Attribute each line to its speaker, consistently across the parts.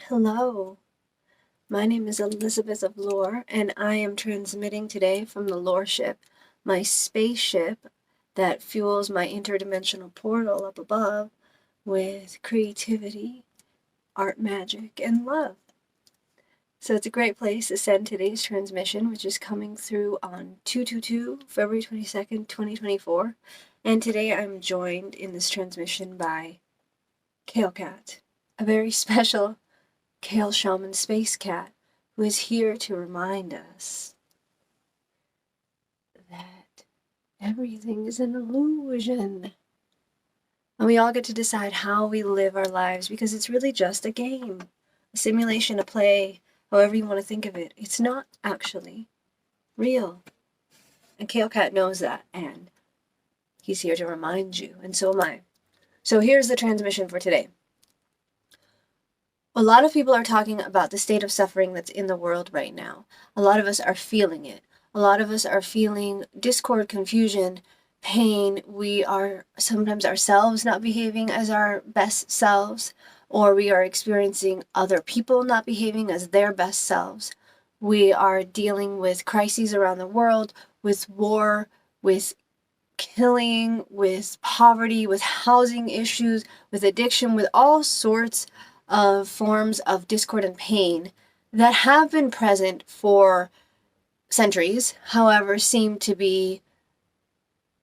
Speaker 1: Hello, my name is Elizabeth of Lore, and I am transmitting today from the Lore ship, my spaceship that fuels my interdimensional portal up above with creativity, art, magic, and love. So it's a great place to send today's transmission, which is coming through on 222, February 22nd, 2024. And today I'm joined in this transmission by Kale Cat, a very special Kale Shaman Space Cat, who is here to remind us that everything is an illusion. And we all get to decide how we live our lives because it's really just a game, a simulation, a play, however you want to think of it. It's not actually real. And Kale Cat knows that, and he's here to remind you, and so am I. So here's the transmission for today. A lot of people are talking about the state of suffering that's in the world right now. A lot of us are feeling it. A lot of us are feeling discord, confusion, pain. We are sometimes ourselves not behaving as our best selves, or we are experiencing other people not behaving as their best selves. We are dealing with crises around the world, with war, with killing, with poverty, with housing issues, with addiction, with all sorts of forms of discord and pain that have been present for centuries, however, seem to be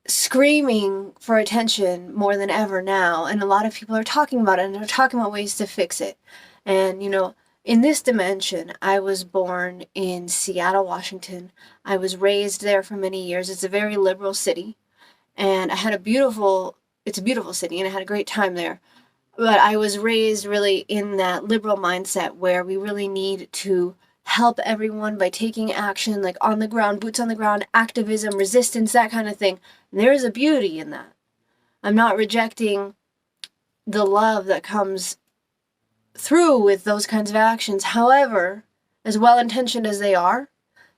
Speaker 1: screaming for attention more than ever now. And a lot of people are talking about it, and they're talking about ways to fix it. And, in this dimension, I was born in Seattle, Washington. I was raised there for many years. It's a very liberal city. And it's a beautiful city, and I had a great time there. But I was raised really in that liberal mindset where we really need to help everyone by taking action, like on the ground, boots on the ground, activism, resistance, that kind of thing. And there is a beauty in that. I'm not rejecting the love that comes through with those kinds of actions. However, as well-intentioned as they are,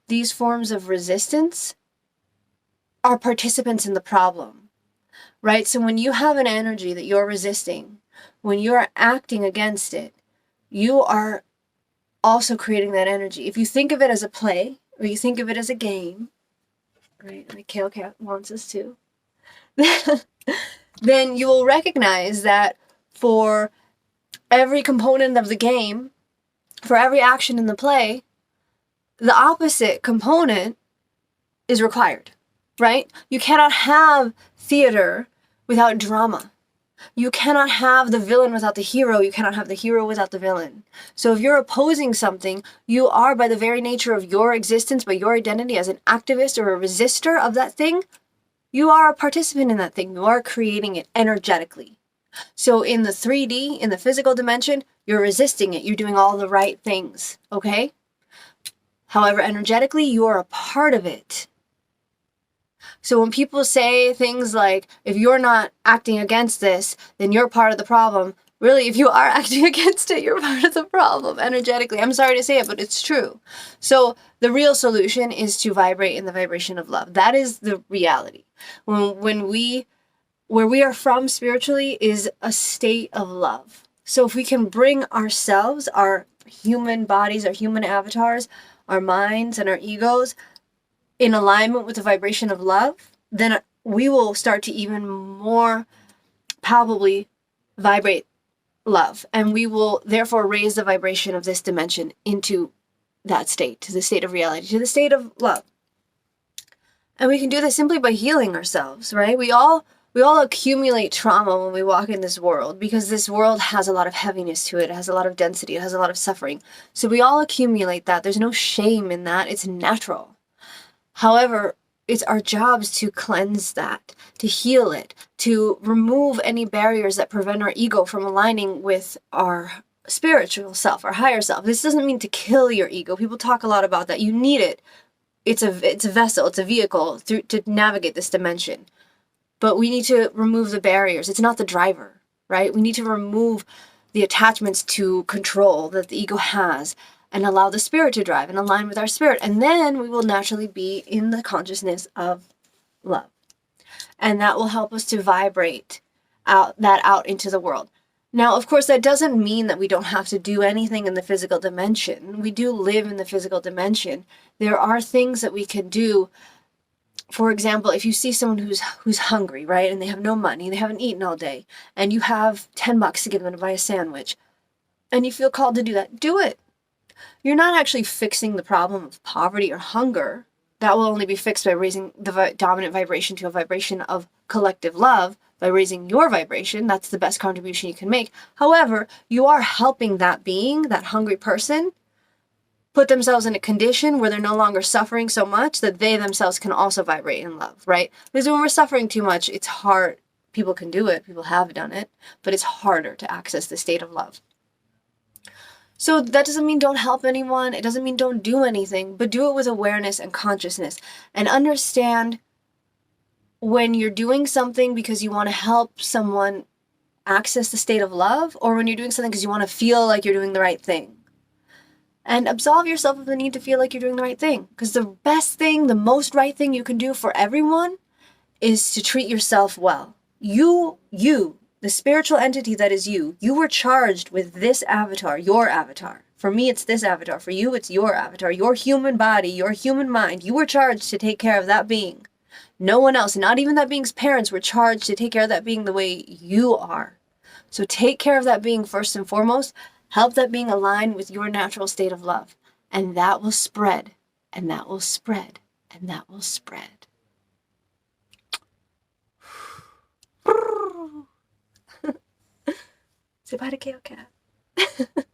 Speaker 1: these forms of resistance are participants in the problem, right? So when you have an energy that you're resisting, when you're acting against it, you are also creating that energy. If you think of it as a play, or you think of it as a game, right, and the Kale Cat wants us to, then you will recognize that for every component of the game, for every action in the play, the opposite component is required, right? You cannot have theater without drama. You cannot have the villain without the hero. You cannot have the hero without the villain. So if you're opposing something, you are, by the very nature of your existence, by your identity as an activist or a resistor of that thing, you are a participant in that thing. You are creating it energetically. So in the 3D, in the physical dimension, you're resisting it. You're doing all the right things, okay? However, energetically, you are a part of it. So when people say things like, if you're not acting against this, then you're part of the problem. Really, if you are acting against it, you're part of the problem energetically. I'm sorry to say it, but it's true. So the real solution is to vibrate in the vibration of love. That is the reality. Where we are from spiritually is a state of love. So if we can bring ourselves, our human bodies, our human avatars, our minds and our egos in alignment with the vibration of love, then we will start to even more palpably vibrate love. And we will therefore raise the vibration of this dimension into that state, to the state of reality, to the state of love. And we can do this simply by healing ourselves, right? We all accumulate trauma when we walk in this world because this world has a lot of heaviness to it. It has a lot of density. It has a lot of suffering. So we all accumulate that. There's no shame in that. It's natural. However, it's our jobs to cleanse that, to heal it, to remove any barriers that prevent our ego from aligning with our spiritual self, our higher self. This doesn't mean to kill your ego. People talk a lot about that. You need it. It's a vessel, it's a vehicle to navigate this dimension. But we need to remove the barriers. It's not the driver, right? We need to remove the attachments to control that the ego has and allow the spirit to drive and align with our spirit. And then we will naturally be in the consciousness of love. And that will help us to vibrate out into the world. Now, of course, that doesn't mean that we don't have to do anything in the physical dimension. We do live in the physical dimension. There are things that we can do. For example, if you see someone who's hungry, right, and they have no money, they haven't eaten all day, and you have $10 to give them to buy a sandwich, and you feel called to do that, do it. You're not actually fixing the problem of poverty or hunger. That will only be fixed by raising the dominant vibration to a vibration of collective love, by raising your vibration. That's the best contribution you can make. However, you are helping that being, that hungry person, put themselves in a condition where they're no longer suffering so much that they themselves can also vibrate in love, right? Because when we're suffering too much, it's hard. People can do it. People have done it. But it's harder to access the state of love. So that doesn't mean don't help anyone. It doesn't mean don't do anything, but do it with awareness and consciousness, and understand when you're doing something because you want to help someone access the state of love, or when you're doing something because you want to feel like you're doing the right thing. And absolve yourself of the need to feel like you're doing the right thing. Because the best thing, the most right thing you can do for everyone is to treat yourself well. You, the spiritual entity that is you were charged with this avatar, your avatar. For me, it's this avatar. For you, it's your avatar, your human body, your human mind. You were charged to take care of that being. No one else, not even that being's parents, were charged to take care of that being the way you are. So take care of that being first and foremost. Help that being align with your natural state of love. And that will spread, and that will spread, and that will spread. Say bye to Kale Cat.